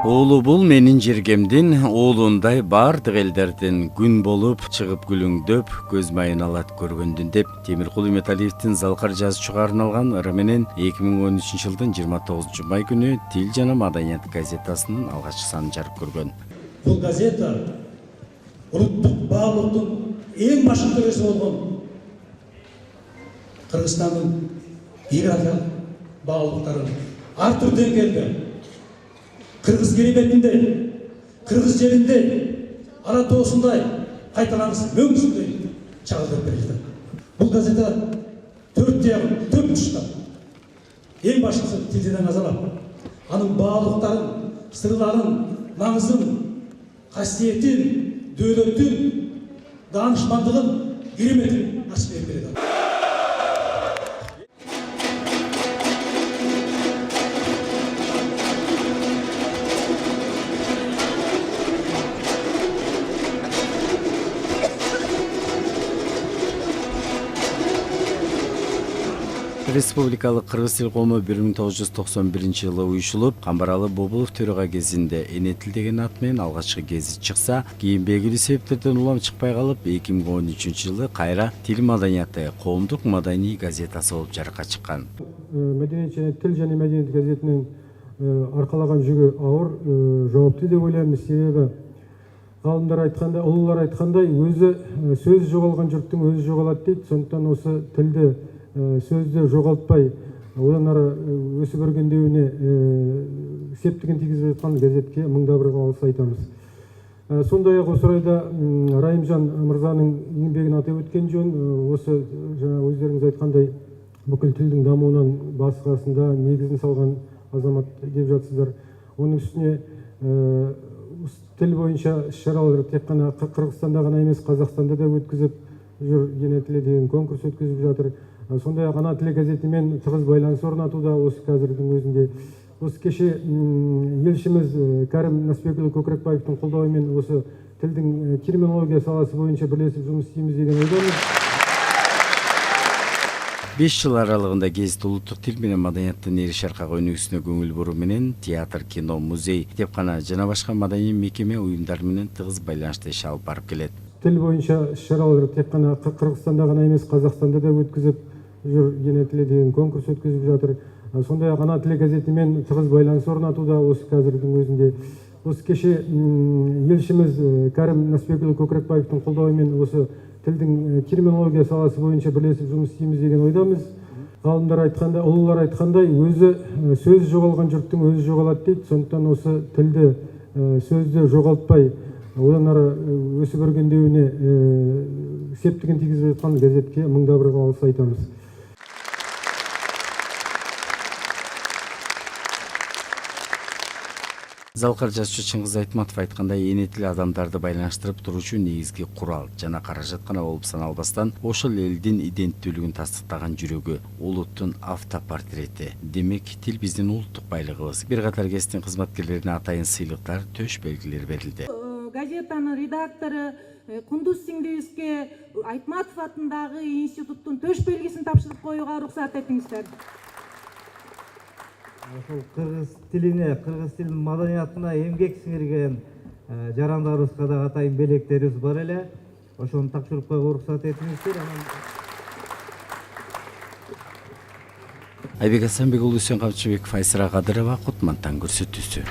Оолу бул менин жергемдин, оолундай бардык элдердин күн болуп чыгып күлүңдөп көз майын алат көргөндүн деп Темиркул Үмөталиевдин Залкар жазуучуга арналган ыры менен 2013-жылдын 29 май күнү Тил жана маданият газетасынын алгачкы санын жарык көргөн. Бул газета улуттук баалуулуктун эң башкы төрөсү болгон Кыргызстандын географиялык баалуулуктарын ар түрдүү деңгээлде Кыргыз керебетинде, Кыргыз жеринде, ара тоосундай, кайталангыс мөңгүсүндөй чагылдырып бере жатат. Бул газета төрт тушта. Эң башкысы тилден азалап, анын баалуулуктарын, сырларын, маңызын, касиетин, дөөлөтүн, даанышмандыгын, кереметин ачып берип берет. Республикалык кыргыз тил коому 1991-жылы уюшулуп, Камбаралы Бобулов төрага кезинде эне тил деген ат менен алгачкы гезит чыкса, кийин белгилүү себептерден улам чыкпай калып, 2013-жылы кайра Тил маданияты коомдук маданий газетасы болуп жарыкка чыккан. Мәдениет және тил және мәдениет газетинин аркалаган жүгү ауыр, жооптуу деп ойлойм. Себеби галымдар айткандай, улуулар айткандай, өзү сөз жоголгон журттун өзү жоголот дейт. Сондуктан осы тилди сөздү жоголтпай, одан ары өсүп өргөндөгүнө септигин тийгизип жаткан газетке мыңда бир алгыс айтабыз. Сондай ак осы орайда Райымжан мырзанын еңбегин атап өткөн жөн. Осы жана өздөрүңүз айткандай бүкүл тилдин дамуунун баскысында негизин салган азамат деп жатсыздар. Онун үстүнө тил боюнча иш-чаралар тек гана Кыргызстанда гана эмес, Казакстанда да өткүзүп жүр, эне тили деген конкурс өткүзүп жатыр. Сондай ак ана тили газетимен тыгыз байланыш орнатууда осы қазірдің өзінде. Осы кеше елшіміз Кәрім Насбекұлы Көкірекбаевтың колдоуымен осы тилдин терминология саласы боюнча бирлешип жұмыс істеймиз деген ойдамыз. 5 жыл аралыгында гезит улуттук тил менен маданияттын эр шаркага өнүгүүсүнө көңүл буруу менен театр, кино, музей, китепкана жана башка маданий мекеме уюмдар менен тыгыз байланышта иш алып барып келет. Тил боюнча иш-чаралар тек гана Кыргызстанда гана эмес, Казакстанда да өткүзүп жүр, эне тили деген конкурс өткүзүп жатыр. Сондай ак ана тили газетимен тыгыз байланыш орнатууда осы қазірдің өзінде. Осы кеше елшіміз Кәрім Насбекұлы Көкірекбаевтың колдоуымен осы тилдин терминология саласы боюнча бирлешип жұмыс істеймиз деген ойдамыз. Галымдар айткандай, улуулар айткандай, өзү сөз жоголгон журттун өзү жоголот дейт. Сондуктан осы тилди, сөздү жоголтпай, одан ары өсүп өргөндөгүнө септигин тийгизип жаткан газетке мыңда бир алгыс айтабыз. Залкар жазуучу Чыңгыз Айтматов айткандай, эне тил адамдарды байланыштырып туруучу негизги курал жана каражат гана болуп саналбастан, ошол элдин иденттүүлүгүн тастыктаган жүрөгү, улуттун автопортрети. Демек, тил биздин улуттук байлыгыбыз. Бир катар гезиттин кызматкерлерине атайын сыйлыктар, төш белгилер берилди. Газетанын редактору Кундуз сиңдибизге Айтматов атындагы институттун төш белгисин тапшырып коюуга уруксат этиңиздер. Ошол кыргыз тилине, кыргыз тилинин маданиятына эмгек сиңирген жарандарыбызга да атайын белектерибиз бар эле. Ошону тапшырып коюуга уруксат этиңиздер. Айбек Асанбек уулу, Үсен Камчыбеков, Айсыра Кадырова, Кутмантан көрсөтүүсү.